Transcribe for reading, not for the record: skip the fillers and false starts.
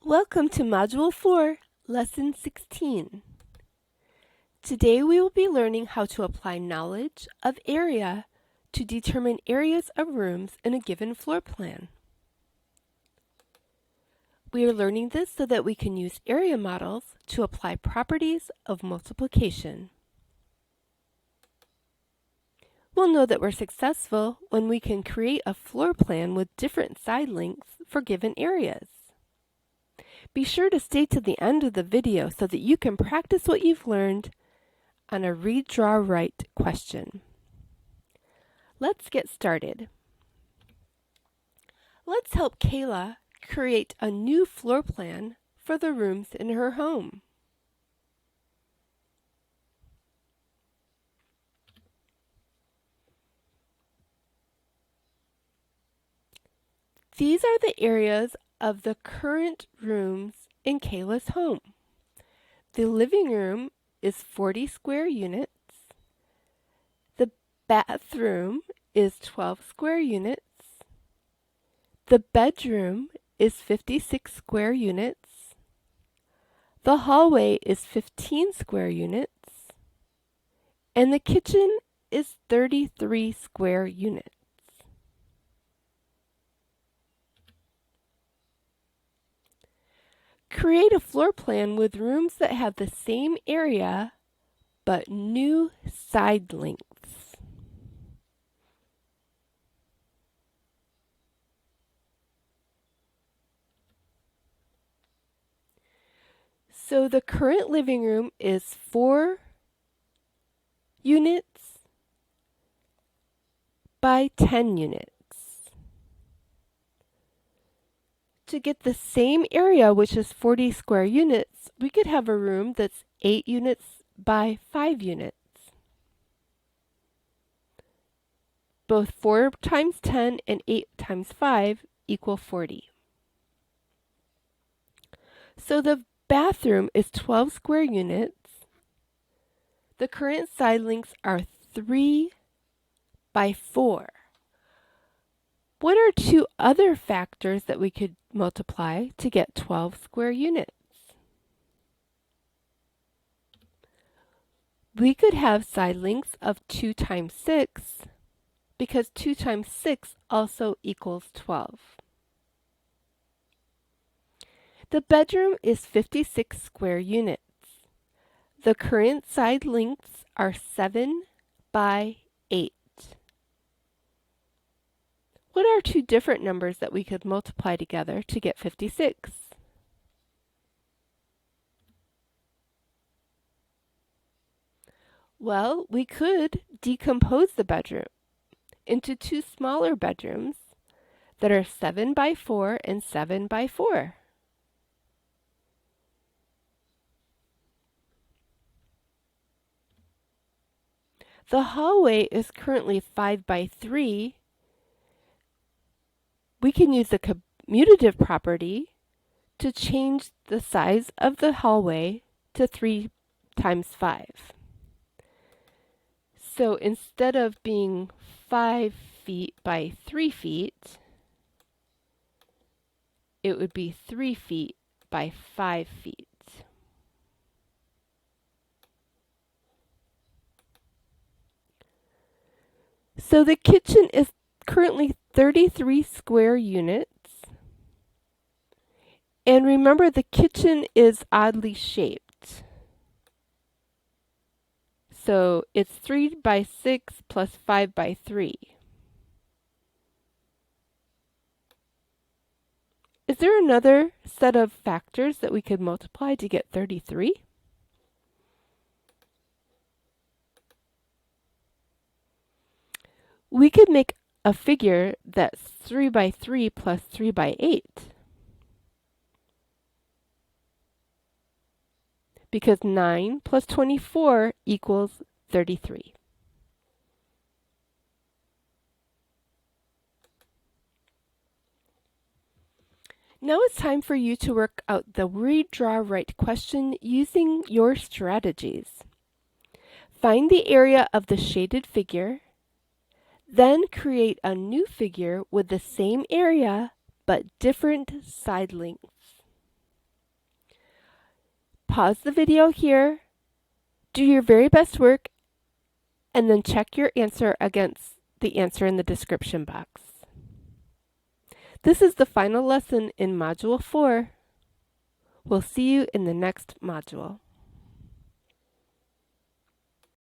Welcome to Module 4, Lesson 16. Today we will be learning how to apply knowledge of area to determine areas of rooms in a given floor plan. We are learning this so that we can use area models to apply properties of multiplication. We'll know that we're successful when we can create a floor plan with different side lengths for given areas. Be sure to stay to the end of the video so that you can practice what you've learned on a read, draw, write question. Let's get started. Let's help Kayla create a new floor plan for the rooms in her home. These are the areas of the current rooms in Kayla's home. The living room is 40 square units. The bathroom is 12 square units. The bedroom is 56 square units. The hallway is 15 square units. And the kitchen is 33 square units. Create a floor plan with rooms that have the same area but new side lengths. So the current living room is 4 units by 10 units. To get the same area, which is 40 square units, we could have a room that's 8 units by 5 units. Both 4 times 10 and 8 times 5 equal 40. So the bathroom is 12 square units. The current side lengths are 3 by 4. What are two other factors that we could multiply to get 12 square units? We could have side lengths of 2 times 6 because 2 times 6 also equals 12. The bedroom is 56 square units. The current side lengths are 7 by 8. What are two different numbers that we could multiply together to get 56? Well, we could decompose the bedroom into two smaller bedrooms that are 7 by 4 and 7 by 4. The hallway is currently 5 by 3. We can use the commutative property to change the size of the hallway to 3 times 5. So instead of being 5 feet by 3 feet, it would be 3 feet by 5 feet. So the kitchen is currently 33 square units. And remember, the kitchen is oddly shaped. So it's 3 by 6 plus 5 by 3. Is there another set of factors that we could multiply to get 33? We could make a figure that's 3 by 3 plus 3 by 8. Because 9 plus 24 equals 33. Now it's time for you to work out the read, draw, write question using your strategies. Find the area of the shaded figure, then create a new figure with the same area but different side lengths. Pause the video here, do your very best work, and then check your answer against the answer in the description box. This is the final lesson in Module 4. We'll see you in the next module.